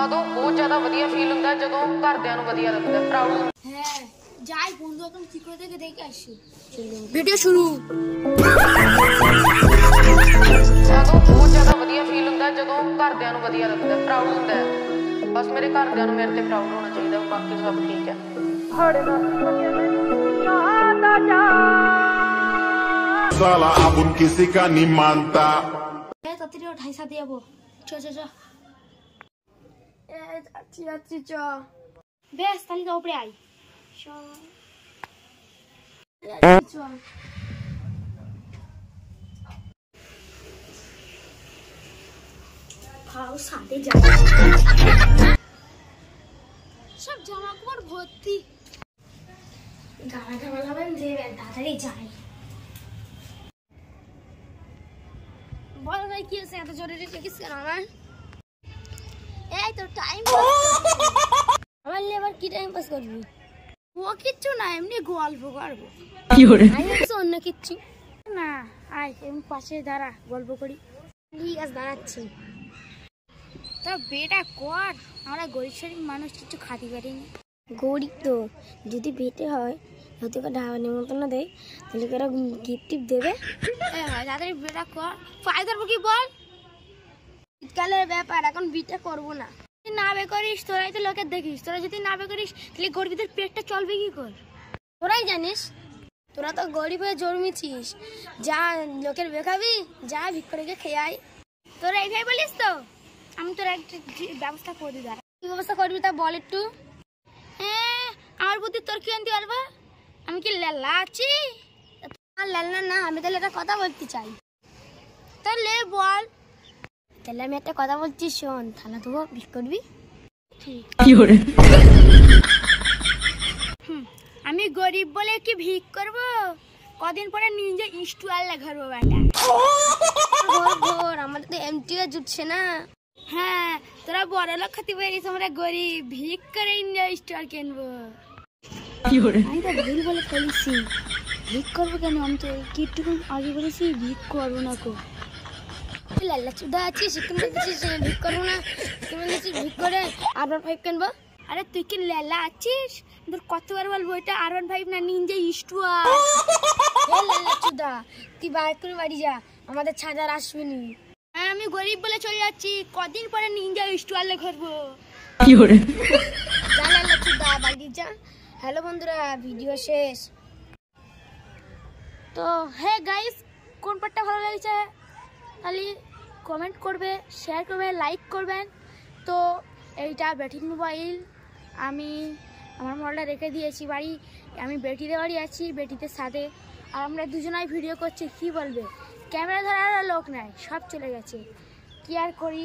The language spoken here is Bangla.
ਉਦੋਂ ਬਹੁਤ ਜ਼ਿਆਦਾ ਵਧੀਆ ਫੀਲ ਹੁੰਦਾ ਜਦੋਂ ਘਰਦਿਆਂ ਨੂੰ ਵਧੀਆ ਲੱਗਦਾ, ਪ੍ਰਾਊਡ ਹੈ। যাই বন্ধু এখন কি করে থেকে দেখে আসি, ভিডিও শুরু। ਉਦੋਂ ਬਹੁਤ ਜ਼ਿਆਦਾ ਵਧੀਆ ਫੀਲ ਹੁੰਦਾ ਜਦੋਂ ਘਰਦਿਆਂ ਨੂੰ ਵਧੀਆ ਲੱਗਦਾ, ਪ੍ਰਾਊਡ ਹੁੰਦਾ। ਬਸ ਮੇਰੇ ਘਰਦਿਆਂ ਨੂੰ ਮੇਰੇ ਤੇ ਪ੍ਰਾਊਡ ਹੋਣਾ ਚਾਹੀਦਾ, ਬਾਕੀ ਸਭ ਠੀਕ ਹੈ। Salah abun kisi ka ni manta. তাড়াতাড়ি ওঠাই সাথে যাবো, চ চ চ। যাচ্ছি যাচ্ছি চ। বেশ তাহলে তো উপরে আই। সাথে যা, সব জামা কাপড় ভর্তি, গাড়া ঢালা হবেন যে তাড়াতাড়ি যাই। বল ভাই কি আছে, এত জরুরি দেখিস কেন আমার? এই তো টাইম আমার এবার কি টাইম পাস করবি? ও কিচ্ছু না, এমনি গল্প করবো। কি করে অন্য কিচ্ছু না, আয় এমনি পাশে দাঁড়া, গল্প করি। ঠিক আছে দাঁড়াচ্ছি। তা বেটা কর, আমরা গরিব শরীর মানুষ, কিছু খাতি পারিনি। গরিব তো যদি বেটে হয় হয়তো ঢাবা নিমন্ত্রণ দেয়, তাহলে ওরা গিফট টিপ দেবে। তাড়াতাড়ি বেটা কর, পায়ে ধরবো কি বল? শীতকালের ব্যাপার, এখন বিটা করবো না। না বে করিস, তোরাই তো লোকের দেখিস, তোরা যদি না বে করিস তাহলে গরিবদের পেটটা চলবে কি কর? তোরাই জানিস, তোরা তো গরিব হয়ে জন্মেছিস, যা লোকের বেখাবি, যা ভিক করে খেয়ে আয়। তোরা এইভাবে বলিস তো, আমি তোর একটা ব্যবস্থা করে দিই। দাঁড়া, কি ব্যবস্থা করবি তা বল একটু। হ্যাঁ, আমার বুদ্ধি তোর কি আনতে পারবো? আমি কি লেলা আছি? লেলা না, আমি তাহলে একটা কথা বলতে চাই। তাহলে বল। তাহলে আমি একটা কথা বলছি, শোন। থালা দেবো, ভিক করবি? আমি গরিব বলে কি ভিক করব? কদিন পরে নিজে স্টুয়াল লাগাবো বেটা। আমাদের তো এমটিও জুটছে না। হ্যাঁ, তোরা বড় লোক খেতে পারিস, আমরা গরিব, ভিক করে স্টুয়াল কিনবো। আমি তো ভুল বলে ফেলেছি, ভিক করবো কেন? আমি তো কিটুকু আগে বলেছি ভিক করবো না। কো লাল্লা চুদা আছিস, ভিক করবো না, ভিক করে R15 কিনবো। আরে তুই কি লেলা আছিস? তোর কতবার বলবো এটা R15 না, নিনজা স্টুয়াল। লাল্লা চুদা, তুই বাইক করে বাড়ি যা, আমাদের ছাড়া আসবি নি। হ্যাঁ, আমি গরিব বলে চলে যাচ্ছি, কদিন পরে নিনজা স্টুয়ালে ঘুরবো। যা লাল্লা চুদা, বাড়ি যা। হ্যালো বন্ধুরা, ভিডিও শেষ। তো হ্যাঁ গাইস, কোন পার্টটা ভালো লেগেছে তাহলে কমেন্ট করবে, শেয়ার করবে, লাইক করবেন। তো এইটা বেটির মোবাইল, আমি আমার মোবাইলটা রেখে দিয়েছি বাড়ি। আমি বেটিতে বাড়ি আছি, বেটিদের সাথে, আর আমরা দুজনাই ভিডিও করছি। কি বলবে, ক্যামেরা ধরার লোক নাই, সব চলে গেছে, কি আর করি।